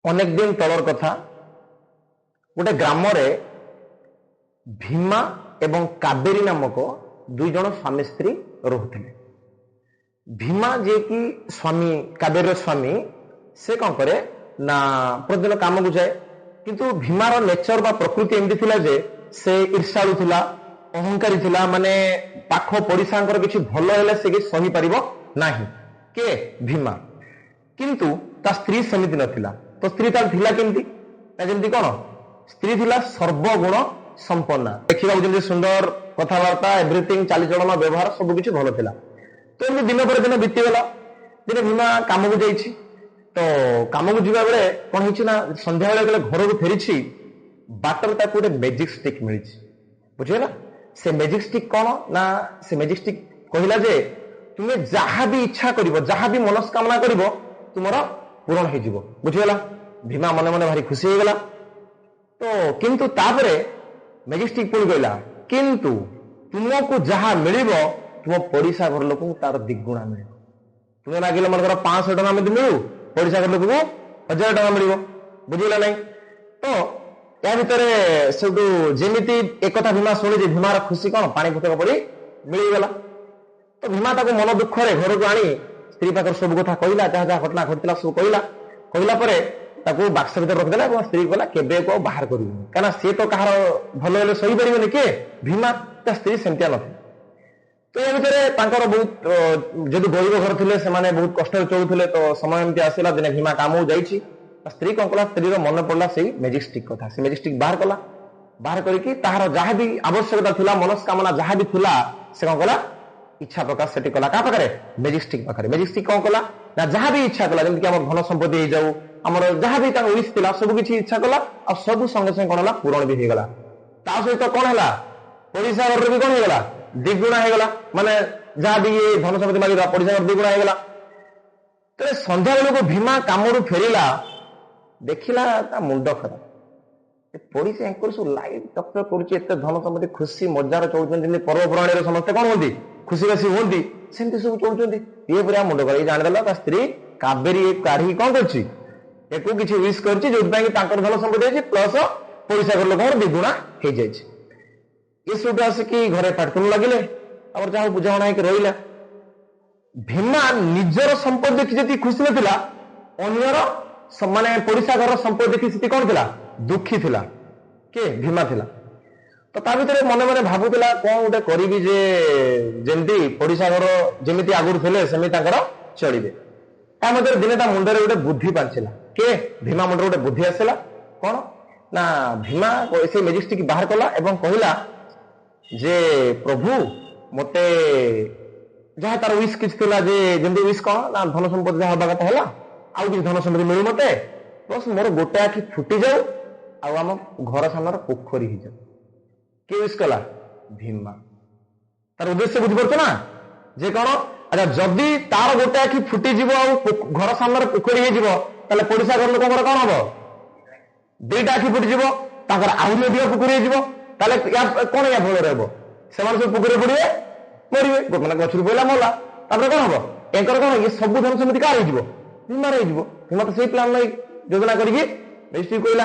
अनेक दिन तलर कथा गोटे ग्राम भीमा एवं कावेरी नामक दुई जन स्वामी स्त्री रोते। भीमा जे कि स्वामी कावेरी स्वामी से कौन करे ना प्रतिदिन काम को जाए, किंतु भीमार नेचर बा प्रकृति एमती थिला जे से ईर्षालु थिला, अहंकारी थिला, माने पाख पड़िशांकर किछि भलो हेले से कि सही परिबो नाही के भीमा। किंतु ता स्त्री समिति नथिला। तो स्त्री तार थिला केमती ना जेमती कोन स्त्री थिला सर्वगुण संपन्ना, देखिबा जेमती सुंदर कथावार्ता एवरीथिंग चालीचलन व्यवहार सब किछि भलो थिला। तो एमती दिन पर दिन बीती गला। दिन भीमा काम को जाइछि। तो काम को जीवा बेले कोन हिछि ना संध्या बेले गले घर को फेरिछि, बाटर ता कोटे मैजिक स्टिक मिलिछि। बुझिला से मैजिक स्टिक कोन ना से मैजिक स्टिक कहिला जे तुमे जहा भी इच्छा करिवो, जहा भी मनस्कामना करिवो तुमरा पूर्ण हो जीवो। बुझिला भीमा मने मने भारी खुशी हो गला। तो किंतु तापरे मैजिक स्टिक पुणी कहला किंतु तुमको जहा मिलिबो तुम पड़िशा घर लोक तार दिगुणा मिलिबो। तुम्हें लगिले मनकर 500 टका में मिलू, पड़िशा घर लोक को 1000 टका मिलिबो। बुझिला नहीं। तो या भितरे सब जेमिति एक कथा भीमा शुणी भीमार खुशी कौन पानी फुटक पड़ी मिलगला। तो भीमा ताको मन दुख रे घर को आनी स्त्री पाखर सब कथा कहला, जहाँ जहाँ घटना घटला सब कहला परे ताको बाक्स भीतर रखिदेला और स्त्री कहला केबे को बाहर करिवनी, काना से तो कहार भलो हेले सही परिबनी के भीमा ता स्त्री सेमतिया नथि। तो ए भितरे तांकर बहुत जदि गरीब घर थिले से माने बहुत कष्ट चलुथिले। तो समय एमती आसिला दिने भीमा काम जाइछि। स्त्री कौन कला स्त्री मन पड़ला से मैजिक स्टिक कथा। से मैजिक स्टिक बाहर कला, बाहर करके ताहार जहाँ भी आवश्यकता थिला मनस्कामना जहाँ भी थिला से कौन कला इच्छा प्रकाश सेठी कला का पाखरे मैजिक स्टिक पाखरे। मैजिक स्टिक कौन कला ना जहाँ भी इच्छा कला जेमति हमर धन संपत्ति हो जाऊ, हमर जहाँ भी तांको विश थिला सब किछि इच्छा कला और सब संगे संगे कोन हला पूर्ण भी हो गला। ता सहित कोन हला पड़िशा घर भी कोन हो गला द्विगुणा हो गला, माने जहाँ भी धन संपत्ति मागिला पड़िशा घर द्विगुणा हो गला। तो संध्या बेलको भीमा कामरू फेरिला, देखिला ता मुंड खराब। पड़िशा एंकर सब लाइट टक्कर करुछि, एते धन संपत्ति खुशी मजार चलुछन, जेमति पर्वपुराणी रे समस्त कोन होंदी खुशी बासी होंदी सेमति सब चलुछन। ये पूरा मुंड खराब। जान देला ता स्त्री कावेरी एक काढ़ी कोन करछि एको किछि विश करछि जो कि तांकर धन संपत्ति होछि प्लस पड़िशा घर लोकर द्विगुणा हो जाइछि। ये सब आसिकी घरे पाटकुन लागिले और जहाँ बुझाणा है कि रहिला। भीमा निजर संपत्ति देखि जति खुशी नथिला, अन्यर माने पड़िशा घर संपत्ति देखि स्थिति कौन थिला दुखी थिला के भीमा थिला। तो ता भितर मने मने भाबुतिला कोन उठे करिवि जे जेमति पड़िशा घर जेमिति आगुर थिले सेमि तांकर चलिबे। ता मधर दिने ता मुंडरे उठे बुद्धि पांचिला के भीमा मुंडरे उठे बुद्धि आसेला कोन ना भीमा ऐसे मैजिक स्टिक बाहर कला एवं कहिला जे प्रभु मते जहाँ तार विश किछ थिला जे जेमति विश कोन ना धन संपत्ति जहाँ हबा कथा होला आउ कि धन संपत्ति मिलू मते बस मोर गोटे आखि फुटी जाऊ आउ आम घर सामने पोखरी ही जाऊ। के विश कला भीमा। तार उद्देश्य बुझी पड़छ ना जे कोन अच्छा जदि तार गोटे आखि फुटी जीवो आउ घर सामने पोखरी ही जीवो ताले पड़िशा घर लोकंकर कोन हबो दुईटा आखि फुटी जीवो ताकर आउ नदिया पोखरी ही जीवो ताले या कोन या भलो रहबो सेमान सब पोखरी पड़िबे मरिबे माने गछुर पइला मरला तापर कोन हबो एकर कोन ये सब धन समिति कार ही जीवो भीमा रही जीवो। भीमा तो सही प्लान नहीं योजना करिके रेजिस्ट्री कइला।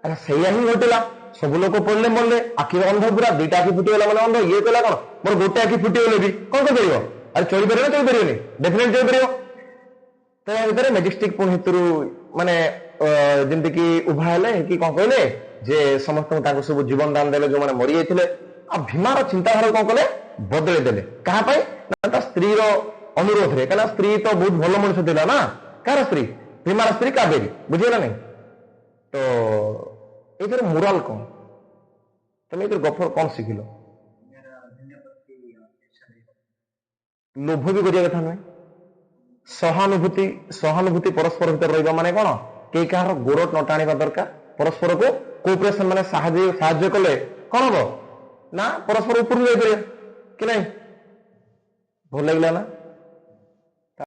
अच्छा सैया ही घटिला सब लोक पड़ले मरले आखि अंध पूरा दुईटा आखि फुटी गला माने अंध। ये कहला कोन मोर गोटे आखि फुटी गले भी कोन कर परिबो अरे चली परिबो चली परिबोनी डेफिनेटली चली परिबो। तो या भीतर मैजिक स्टिक पुणी हेतुरु माने जेमति कि उभा हेले कि कोन कहले जे समस्त ताको सब जीवन दान देले जो माने मरि जाइथिले आ भीमार चिंताधारा कोन कले बदले देले कहा पाई ना ता स्त्री रो अनुरोध रे। कहना स्त्री तो बहुत भलो मनुष्य थिला ना कार स्त्री भीमार स्त्री कावेरी बुझिला नहीं। तो एथरे मोराल कोन तमे एथरे गफर कोन सिखिलो लोभ भी करिया कथा नहीं सहानुभूति परस्पर भीतर रहिबा माने कोन के कहार गोड़ न टाणिबा दरकार परस्पर को कोऑपरेशन माने साहाय्य कले कोन हो ना परस्पर ऊपर जाई परिया कि नहीं। भल लागला ना।